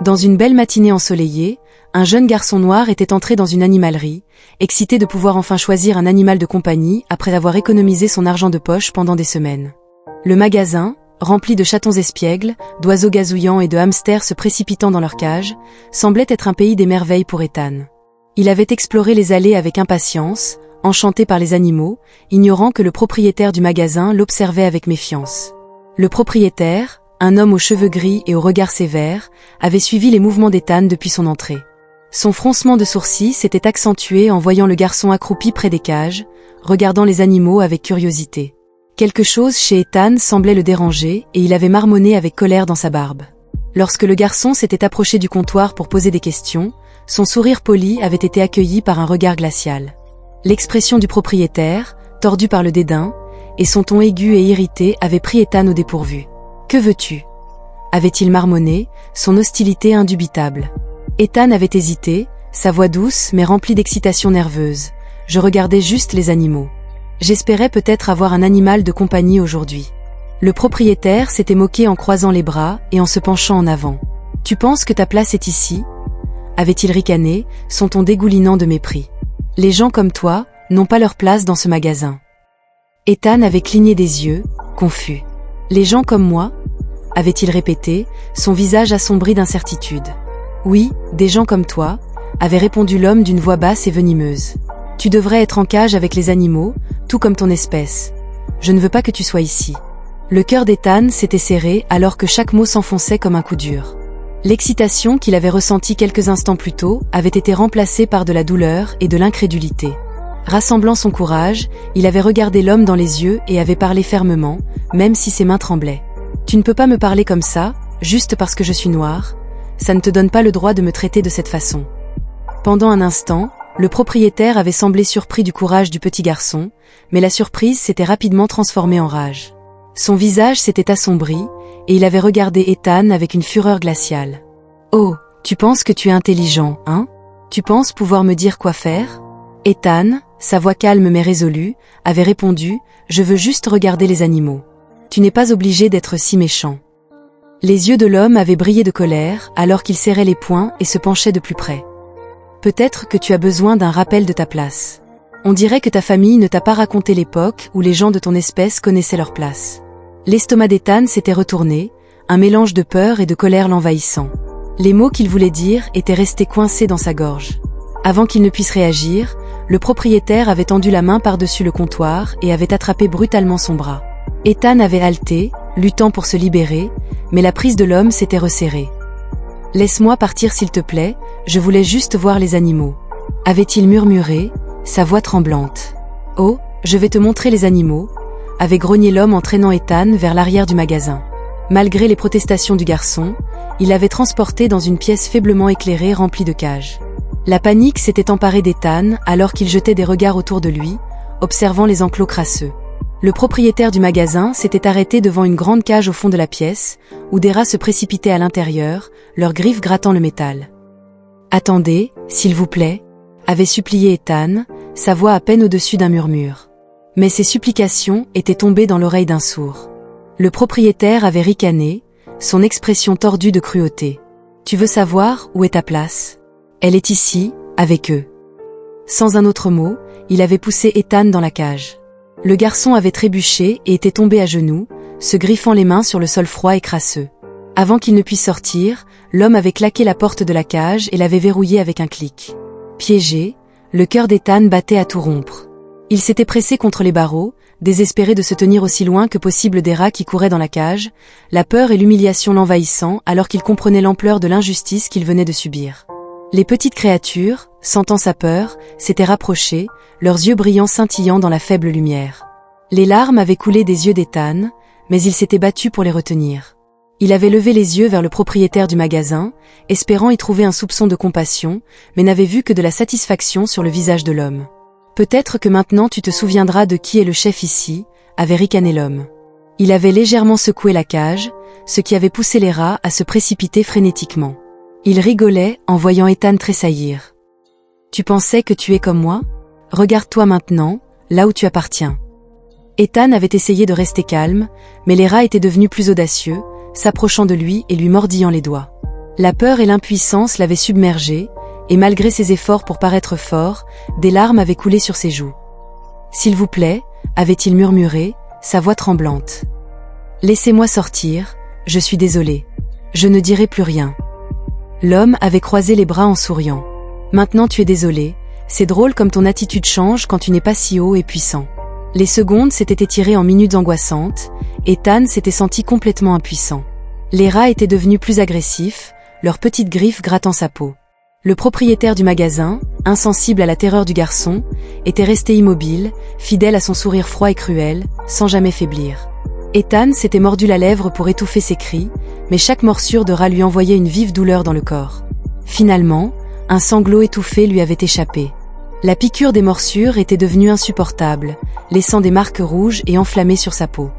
Dans une belle matinée ensoleillée, un jeune garçon noir était entré dans une animalerie, excité de pouvoir enfin choisir un animal de compagnie après avoir économisé son argent de poche pendant des semaines. Le magasin, rempli de chatons espiègles, d'oiseaux gazouillants et de hamsters se précipitant dans leur cage, semblait être un pays des merveilles pour Ethan. Il avait exploré les allées avec impatience, enchanté par les animaux, ignorant que le propriétaire du magasin l'observait avec méfiance. Le propriétaire, un homme aux cheveux gris et au regard sévère, avait suivi les mouvements d'Ethan depuis son entrée. Son froncement de sourcils s'était accentué en voyant le garçon accroupi près des cages, regardant les animaux avec curiosité. Quelque chose chez Ethan semblait le déranger et il avait marmonné avec colère dans sa barbe. Lorsque le garçon s'était approché du comptoir pour poser des questions, son sourire poli avait été accueilli par un regard glacial. L'expression du propriétaire, tordue par le dédain, et son ton aigu et irrité avaient pris Ethan au dépourvu. « Que veux-tu » avait-il marmonné, son hostilité indubitable. Ethan avait hésité, sa voix douce mais remplie d'excitation nerveuse. « Je regardais juste les animaux. J'espérais peut-être avoir un animal de compagnie aujourd'hui. » Le propriétaire s'était moqué en croisant les bras et en se penchant en avant. « Tu penses que ta place est ici » avait-il ricané, son ton dégoulinant de mépris. « Les gens comme toi n'ont pas leur place dans ce magasin. » Ethan avait cligné des yeux, confus. « Les gens comme moi » avait-il répété, son visage assombri d'incertitude. « Oui, des gens comme toi » avait répondu l'homme d'une voix basse et venimeuse. « Tu devrais être en cage avec les animaux, tout comme ton espèce. Je ne veux pas que tu sois ici. » Le cœur d'Ethan s'était serré alors que chaque mot s'enfonçait comme un coup dur. L'excitation qu'il avait ressentie quelques instants plus tôt avait été remplacée par de la douleur et de l'incrédulité. Rassemblant son courage, il avait regardé l'homme dans les yeux et avait parlé fermement, même si ses mains tremblaient. « Tu ne peux pas me parler comme ça, juste parce que je suis noir. Ça ne te donne pas le droit de me traiter de cette façon. » Pendant un instant, le propriétaire avait semblé surpris du courage du petit garçon, mais la surprise s'était rapidement transformée en rage. Son visage s'était assombri, et il avait regardé Ethan avec une fureur glaciale. « Oh, tu penses que tu es intelligent, hein? Tu penses pouvoir me dire quoi faire ?» Ethan, sa voix calme mais résolue, avait répondu « Je veux juste regarder les animaux. Tu n'es pas obligé d'être si méchant. » Les yeux de l'homme avaient brillé de colère alors qu'il serrait les poings et se penchait de plus près. « Peut-être que tu as besoin d'un rappel de ta place. On dirait que ta famille ne t'a pas raconté l'époque où les gens de ton espèce connaissaient leur place. » L'estomac d'Ethan s'était retourné, un mélange de peur et de colère l'envahissant. Les mots qu'il voulait dire étaient restés coincés dans sa gorge. Avant qu'il ne puisse réagir, le propriétaire avait tendu la main par-dessus le comptoir et avait attrapé brutalement son bras. Ethan avait halté, luttant pour se libérer, mais la prise de l'homme s'était resserrée. « Laisse-moi partir s'il te plaît, je voulais juste voir les animaux. » avait-il murmuré, sa voix tremblante. « Oh, je vais te montrer les animaux » avait grogné l'homme en traînant Ethan vers l'arrière du magasin. Malgré les protestations du garçon, il l'avait transporté dans une pièce faiblement éclairée remplie de cages. La panique s'était emparée d'Ethan alors qu'il jetait des regards autour de lui, observant les enclos crasseux. Le propriétaire du magasin s'était arrêté devant une grande cage au fond de la pièce, où des rats se précipitaient à l'intérieur, leurs griffes grattant le métal. « Attendez, s'il vous plaît » avait supplié Ethan, sa voix à peine au-dessus d'un murmure. Mais ces supplications étaient tombées dans l'oreille d'un sourd. Le propriétaire avait ricané, son expression tordue de cruauté. « Tu veux savoir où est ta place ? Elle est ici, avec eux. » Sans un autre mot, il avait poussé Ethan dans la cage. Le garçon avait trébuché et était tombé à genoux, se griffant les mains sur le sol froid et crasseux. Avant qu'il ne puisse sortir, l'homme avait claqué la porte de la cage et l'avait verrouillée avec un clic. Piégé, le cœur d'Ethan battait à tout rompre. Il s'était pressé contre les barreaux, désespéré de se tenir aussi loin que possible des rats qui couraient dans la cage, la peur et l'humiliation l'envahissant alors qu'il comprenait l'ampleur de l'injustice qu'il venait de subir. Les petites créatures, sentant sa peur, s'étaient rapprochées, leurs yeux brillants scintillant dans la faible lumière. Les larmes avaient coulé des yeux d'Ethan, mais il s'était battu pour les retenir. Il avait levé les yeux vers le propriétaire du magasin, espérant y trouver un soupçon de compassion, mais n'avait vu que de la satisfaction sur le visage de l'homme. « Peut-être que maintenant tu te souviendras de qui est le chef ici » avait ricané l'homme. Il avait légèrement secoué la cage, ce qui avait poussé les rats à se précipiter frénétiquement. Il rigolait en voyant Ethan tressaillir. « Tu pensais que tu es comme moi ? Regarde-toi maintenant, là où tu appartiens. » Ethan avait essayé de rester calme, mais les rats étaient devenus plus audacieux, s'approchant de lui et lui mordillant les doigts. La peur et l'impuissance l'avaient submergé, et malgré ses efforts pour paraître fort, des larmes avaient coulé sur ses joues. « S'il vous plaît » avait-il murmuré, sa voix tremblante. « Laissez-moi sortir, je suis désolé. Je ne dirai plus rien. » L'homme avait croisé les bras en souriant. « Maintenant tu es désolé, c'est drôle comme ton attitude change quand tu n'es pas si haut et puissant. » Les secondes s'étaient étirées en minutes angoissantes, et Tan s'était senti complètement impuissant. Les rats étaient devenus plus agressifs, leurs petites griffes grattant sa peau. Le propriétaire du magasin, insensible à la terreur du garçon, était resté immobile, fidèle à son sourire froid et cruel, sans jamais faiblir. Ethan s'était mordu la lèvre pour étouffer ses cris, mais chaque morsure de rat lui envoyait une vive douleur dans le corps. Finalement, un sanglot étouffé lui avait échappé. La piqûre des morsures était devenue insupportable, laissant des marques rouges et enflammées sur sa peau.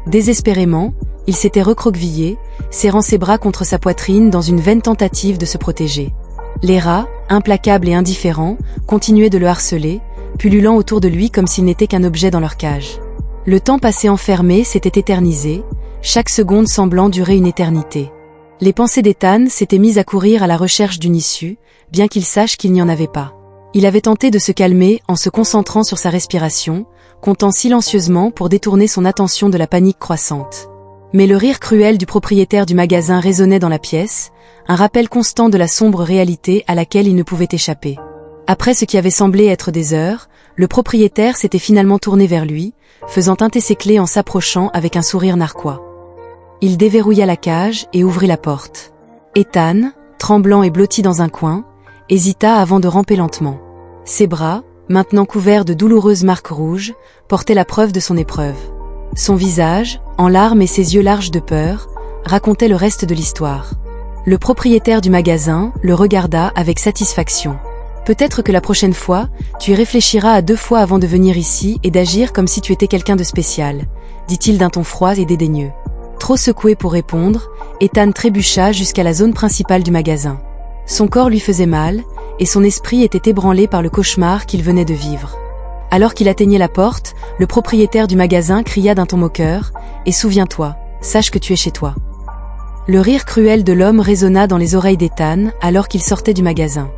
Désespérément, il s'était recroquevillé, serrant ses bras contre sa poitrine dans une vaine tentative de se protéger. Les rats, implacables et indifférents, continuaient de le harceler, pullulant autour de lui comme s'il n'était qu'un objet dans leur cage. Le temps passé enfermé s'était éternisé, chaque seconde semblant durer une éternité. Les pensées d'Ethan s'étaient mises à courir à la recherche d'une issue, bien qu'il sache qu'il n'y en avait pas. Il avait tenté de se calmer en se concentrant sur sa respiration, comptant silencieusement pour détourner son attention de la panique croissante. Mais le rire cruel du propriétaire du magasin résonnait dans la pièce, un rappel constant de la sombre réalité à laquelle il ne pouvait échapper. Après ce qui avait semblé être des heures, le propriétaire s'était finalement tourné vers lui, faisant tinter ses clés en s'approchant avec un sourire narquois. Il déverrouilla la cage et ouvrit la porte. Ethan, tremblant et blotti dans un coin, hésita avant de ramper lentement. Ses bras, maintenant couverts de douloureuses marques rouges, portaient la preuve de son épreuve. Son visage, en larmes et ses yeux larges de peur, racontaient le reste de l'histoire. Le propriétaire du magasin le regarda avec satisfaction. « Peut-être que la prochaine fois, tu y réfléchiras à 2 fois avant de venir ici et d'agir comme si tu étais quelqu'un de spécial, » dit-il d'un ton froid et dédaigneux. Trop secoué pour répondre, Ethan trébucha jusqu'à la zone principale du magasin. Son corps lui faisait mal, et son esprit était ébranlé par le cauchemar qu'il venait de vivre. Alors qu'il atteignait la porte, le propriétaire du magasin cria d'un ton moqueur « Et souviens-toi, sache que tu es chez toi. » Le rire cruel de l'homme résonna dans les oreilles d'Ethan alors qu'il sortait du magasin.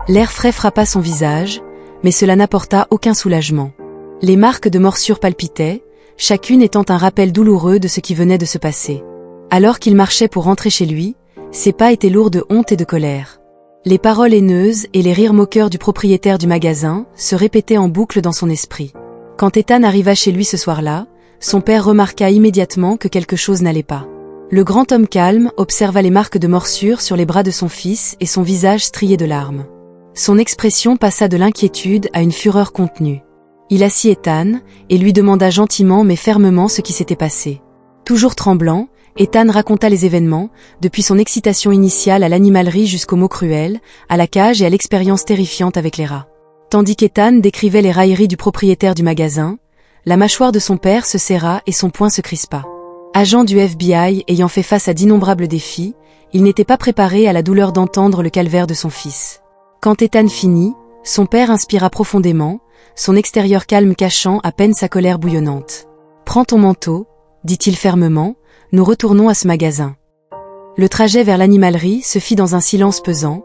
L'air frais frappa son visage, mais cela n'apporta aucun soulagement. Les marques de morsures palpitaient, chacune étant un rappel douloureux de ce qui venait de se passer. Alors qu'il marchait pour rentrer chez lui, ses pas étaient lourds de honte et de colère. Les paroles haineuses et les rires moqueurs du propriétaire du magasin se répétaient en boucle dans son esprit. Quand Ethan arriva chez lui ce soir-là, son père remarqua immédiatement que quelque chose n'allait pas. Le grand homme calme observa les marques de morsures sur les bras de son fils et son visage strié de larmes. Son expression passa de l'inquiétude à une fureur contenue. Il assit Ethan et lui demanda gentiment mais fermement ce qui s'était passé. Toujours tremblant, Ethan raconta les événements, depuis son excitation initiale à l'animalerie jusqu'aux mots cruels, à la cage et à l'expérience terrifiante avec les rats. Tandis qu'Ethan décrivait les railleries du propriétaire du magasin, la mâchoire de son père se serra et son poing se crispa. Agent du FBI ayant fait face à d'innombrables défis, il n'était pas préparé à la douleur d'entendre le calvaire de son fils. Quand Ethan finit, son père inspira profondément, son extérieur calme cachant à peine sa colère bouillonnante. « Prends ton manteau », dit-il fermement, « nous retournons à ce magasin. » Le trajet vers l'animalerie se fit dans un silence pesant,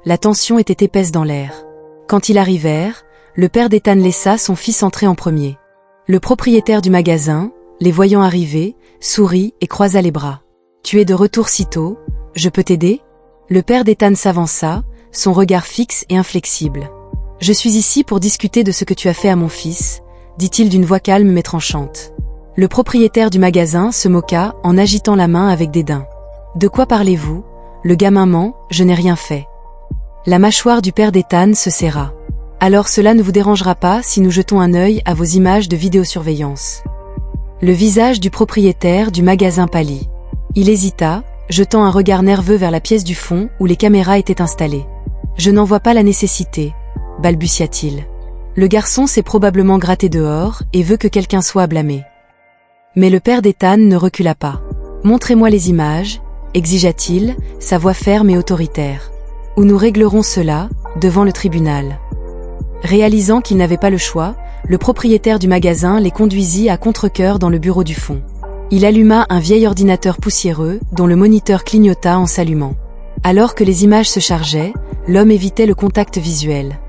la tension était épaisse dans l'air. Quand ils arrivèrent, le père d'Ethan laissa son fils entrer en premier. Le propriétaire du magasin, les voyant arriver, sourit et croisa les bras. « Tu es de retour si tôt, je peux t'aider ?» Le père d'Ethan s'avança, son regard fixe et inflexible. « Je suis ici pour discuter de ce que tu as fait à mon fils, » dit-il d'une voix calme mais tranchante. Le propriétaire du magasin se moqua en agitant la main avec dédain. « De quoi parlez-vous ? Le gamin ment, je n'ai rien fait. » La mâchoire du père d'Ethan se serra. « Alors cela ne vous dérangera pas si nous jetons un œil à vos images de vidéosurveillance. » Le visage du propriétaire du magasin pâlit. Il hésita, jetant un regard nerveux vers la pièce du fond où les caméras étaient installées. « Je n'en vois pas la nécessité, » balbutia-t-il. Le garçon s'est probablement gratté dehors et veut que quelqu'un soit blâmé. Mais le père d'Ethan ne recula pas. « Montrez-moi les images, » exigea-t-il, sa voix ferme et autoritaire. « Ou nous réglerons cela, devant le tribunal. » Réalisant qu'il n'avait pas le choix, le propriétaire du magasin les conduisit à contre-cœur dans le bureau du fond. Il alluma un vieil ordinateur poussiéreux dont le moniteur clignota en s'allumant. Alors que les images se chargeaient, l'homme évitait le contact visuel.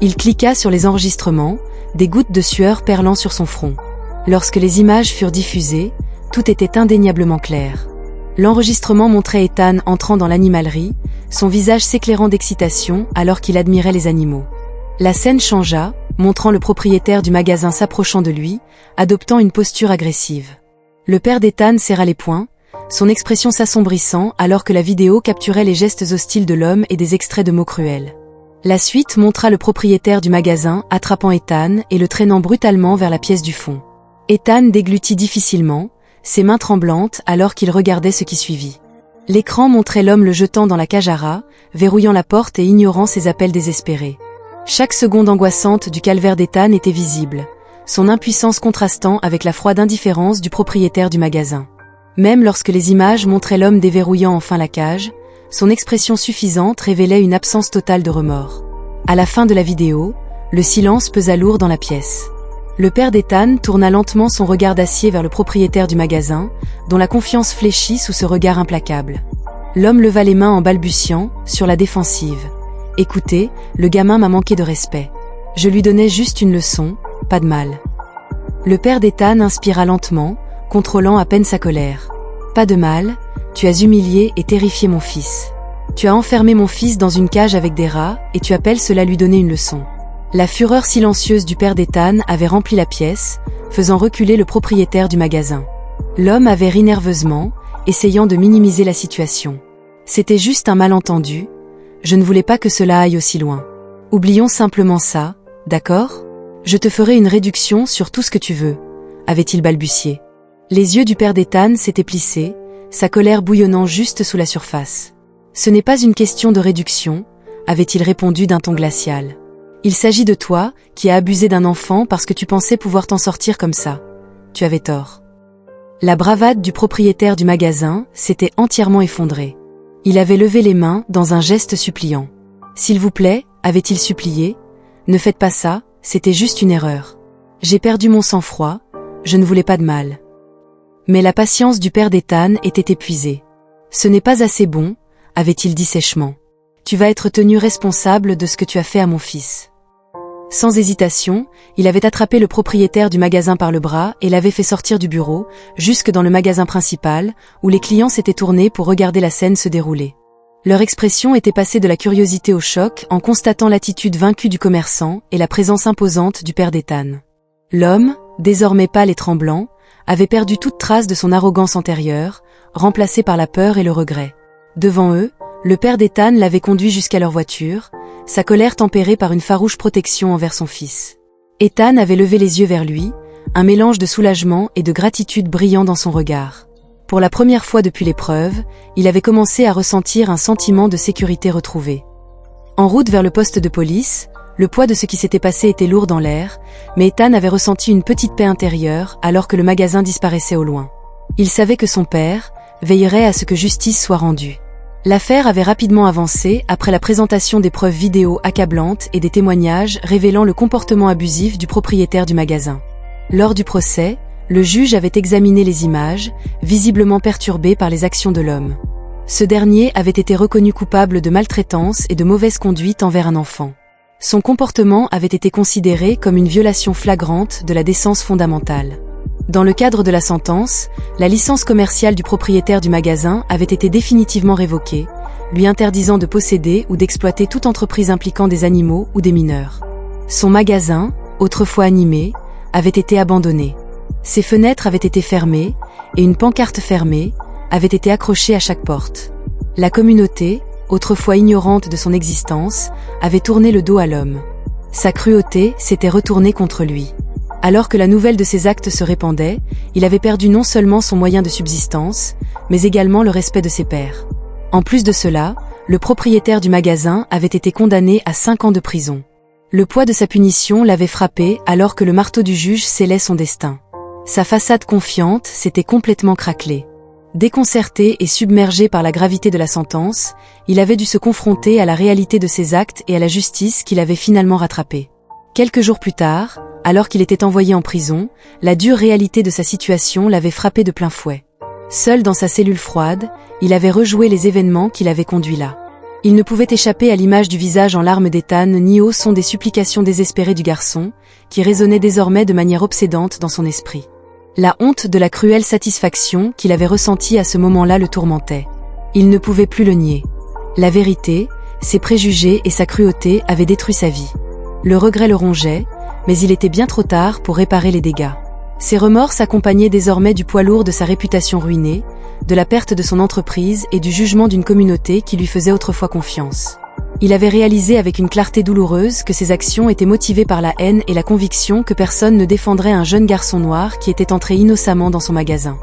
Il cliqua sur les enregistrements, des gouttes de sueur perlant sur son front. Lorsque les images furent diffusées, tout était indéniablement clair. L'enregistrement montrait Ethan entrant dans l'animalerie, son visage s'éclairant d'excitation alors qu'il admirait les animaux. La scène changea, montrant le propriétaire du magasin s'approchant de lui, adoptant une posture agressive. Le père d'Ethan serra les poings, son expression s'assombrissant alors que la vidéo capturait les gestes hostiles de l'homme et des extraits de mots cruels. La suite montra le propriétaire du magasin attrapant Ethan et le traînant brutalement vers la pièce du fond. Ethan déglutit difficilement, ses mains tremblantes alors qu'il regardait ce qui suivit. L'écran montrait l'homme le jetant dans la cage à rats, verrouillant la porte et ignorant ses appels désespérés. Chaque seconde angoissante du calvaire d'Ethan était visible, son impuissance contrastant avec la froide indifférence du propriétaire du magasin. Même lorsque les images montraient l'homme déverrouillant enfin la cage, son expression suffisante révélait une absence totale de remords. À la fin de la vidéo, le silence pesa lourd dans la pièce. Le père d'Ethan tourna lentement son regard d'acier vers le propriétaire du magasin, dont la confiance fléchit sous ce regard implacable. L'homme leva les mains en balbutiant, sur la défensive. « Écoutez, le gamin m'a manqué de respect. Je lui donnais juste une leçon, pas de mal. » Le père d'Ethan inspira lentement, contrôlant à peine sa colère. « Pas de mal, tu as humilié et terrifié mon fils. Tu as enfermé mon fils dans une cage avec des rats et tu appelles cela lui donner une leçon. » La fureur silencieuse du père d'Ethan avait rempli la pièce, faisant reculer le propriétaire du magasin. L'homme avait ri nerveusement, essayant de minimiser la situation. « C'était juste un malentendu. Je ne voulais pas que cela aille aussi loin. Oublions simplement ça, d'accord ? Je te ferai une réduction sur tout ce que tu veux, » avait-il balbutié. Les yeux du père d'Ethan s'étaient plissés, sa colère bouillonnant juste sous la surface. « Ce n'est pas une question de réduction, » avait-il répondu d'un ton glacial. « Il s'agit de toi, qui as abusé d'un enfant parce que tu pensais pouvoir t'en sortir comme ça. Tu avais tort. » La bravade du propriétaire du magasin s'était entièrement effondrée. Il avait levé les mains dans un geste suppliant. « S'il vous plaît, » avait-il supplié, « ne faites pas ça, c'était juste une erreur. J'ai perdu mon sang-froid, je ne voulais pas de mal. » Mais la patience du père d'Ethan était épuisée. « Ce n'est pas assez bon, » avait-il dit sèchement. « Tu vas être tenu responsable de ce que tu as fait à mon fils. » Sans hésitation, il avait attrapé le propriétaire du magasin par le bras et l'avait fait sortir du bureau, jusque dans le magasin principal, où les clients s'étaient tournés pour regarder la scène se dérouler. Leur expression était passée de la curiosité au choc en constatant l'attitude vaincue du commerçant et la présence imposante du père d'Ethan. L'homme, désormais pâle et tremblant, avait perdu toute trace de son arrogance antérieure, remplacée par la peur et le regret. Devant eux, le père d'Ethan l'avait conduit jusqu'à leur voiture, sa colère tempérée par une farouche protection envers son fils. Ethan avait levé les yeux vers lui, un mélange de soulagement et de gratitude brillant dans son regard. Pour la première fois depuis l'épreuve, il avait commencé à ressentir un sentiment de sécurité retrouvé. En route vers le poste de police, le poids de ce qui s'était passé était lourd dans l'air, mais Ethan avait ressenti une petite paix intérieure alors que le magasin disparaissait au loin. Il savait que son père veillerait à ce que justice soit rendue. L'affaire avait rapidement avancé après la présentation des preuves vidéo accablantes et des témoignages révélant le comportement abusif du propriétaire du magasin. Lors du procès, le juge avait examiné les images, visiblement perturbé par les actions de l'homme. Ce dernier avait été reconnu coupable de maltraitance et de mauvaise conduite envers un enfant. Son comportement avait été considéré comme une violation flagrante de la décence fondamentale. Dans le cadre de la sentence, la licence commerciale du propriétaire du magasin avait été définitivement révoquée, lui interdisant de posséder ou d'exploiter toute entreprise impliquant des animaux ou des mineurs. Son magasin, autrefois animé, avait été abandonné. Ses fenêtres avaient été fermées, et une pancarte fermée avait été accrochée à chaque porte. La communauté, autrefois ignorante de son existence, avait tourné le dos à l'homme. Sa cruauté s'était retournée contre lui. Alors que la nouvelle de ses actes se répandait, il avait perdu non seulement son moyen de subsistance, mais également le respect de ses pairs. En plus de cela, le propriétaire du magasin avait été condamné à 5 ans de prison. Le poids de sa punition l'avait frappé alors que le marteau du juge scellait son destin. Sa façade confiante s'était complètement craquelée. Déconcerté et submergé par la gravité de la sentence, il avait dû se confronter à la réalité de ses actes et à la justice qu'il avait finalement rattrapée. Quelques jours plus tard, alors qu'il était envoyé en prison, la dure réalité de sa situation l'avait frappé de plein fouet. Seul dans sa cellule froide, il avait rejoué les événements qui l'avaient conduit là. Il ne pouvait échapper à l'image du visage en larmes d'Ethan ni au son des supplications désespérées du garçon, qui résonnaient désormais de manière obsédante dans son esprit. La honte de la cruelle satisfaction qu'il avait ressentie à ce moment-là le tourmentait. Il ne pouvait plus le nier. La vérité, ses préjugés et sa cruauté avaient détruit sa vie. Le regret le rongeait, mais il était bien trop tard pour réparer les dégâts. Ses remords s'accompagnaient désormais du poids lourd de sa réputation ruinée, de la perte de son entreprise et du jugement d'une communauté qui lui faisait autrefois confiance. Il avait réalisé avec une clarté douloureuse que ses actions étaient motivées par la haine et la conviction que personne ne défendrait un jeune garçon noir qui était entré innocemment dans son magasin.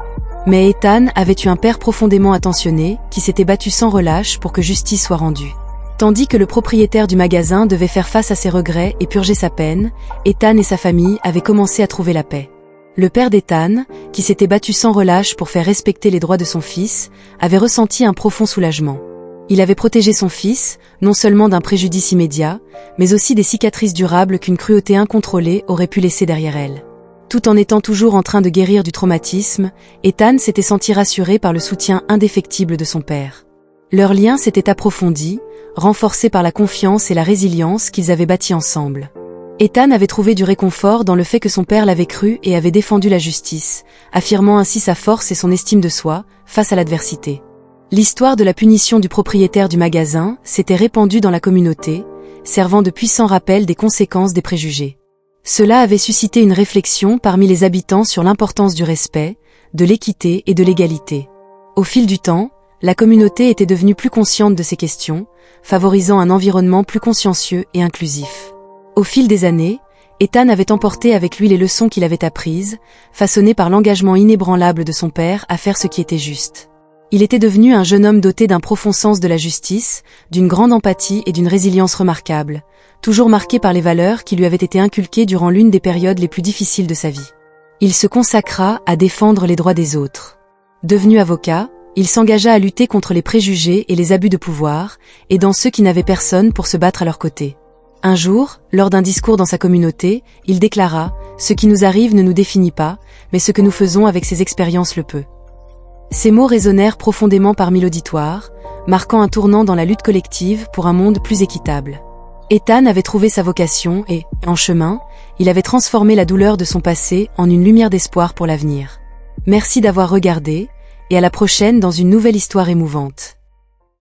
Mais Ethan avait eu un père profondément attentionné, qui s'était battu sans relâche pour que justice soit rendue. Tandis que le propriétaire du magasin devait faire face à ses regrets et purger sa peine, Ethan et sa famille avaient commencé à trouver la paix. Le père d'Ethan, qui s'était battu sans relâche pour faire respecter les droits de son fils, avait ressenti un profond soulagement. Il avait protégé son fils, non seulement d'un préjudice immédiat, mais aussi des cicatrices durables qu'une cruauté incontrôlée aurait pu laisser derrière elle. Tout en étant toujours en train de guérir du traumatisme, Ethan s'était senti rassuré par le soutien indéfectible de son père. Leur lien s'était approfondi, renforcé par la confiance et la résilience qu'ils avaient bâtis ensemble. Ethan avait trouvé du réconfort dans le fait que son père l'avait cru et avait défendu la justice, affirmant ainsi sa force et son estime de soi face à l'adversité. L'histoire de la punition du propriétaire du magasin s'était répandue dans la communauté, servant de puissant rappel des conséquences des préjugés. Cela avait suscité une réflexion parmi les habitants sur l'importance du respect, de l'équité et de l'égalité. Au fil du temps, la communauté était devenue plus consciente de ces questions, favorisant un environnement plus consciencieux et inclusif. Au fil des années, Ethan avait emporté avec lui les leçons qu'il avait apprises, façonnées par l'engagement inébranlable de son père à faire ce qui était juste. Il était devenu un jeune homme doté d'un profond sens de la justice, d'une grande empathie et d'une résilience remarquable, toujours marqué par les valeurs qui lui avaient été inculquées durant l'une des périodes les plus difficiles de sa vie. Il se consacra à défendre les droits des autres. Devenu avocat, il s'engagea à lutter contre les préjugés et les abus de pouvoir, aidant ceux qui n'avaient personne pour se battre à leur côté. Un jour, lors d'un discours dans sa communauté, il déclara « Ce qui nous arrive ne nous définit pas, mais ce que nous faisons avec ces expériences le peut ». Ces mots résonnèrent profondément parmi l'auditoire, marquant un tournant dans la lutte collective pour un monde plus équitable. Ethan avait trouvé sa vocation et, en chemin, il avait transformé la douleur de son passé en une lumière d'espoir pour l'avenir. Merci d'avoir regardé, et à la prochaine dans une nouvelle histoire émouvante.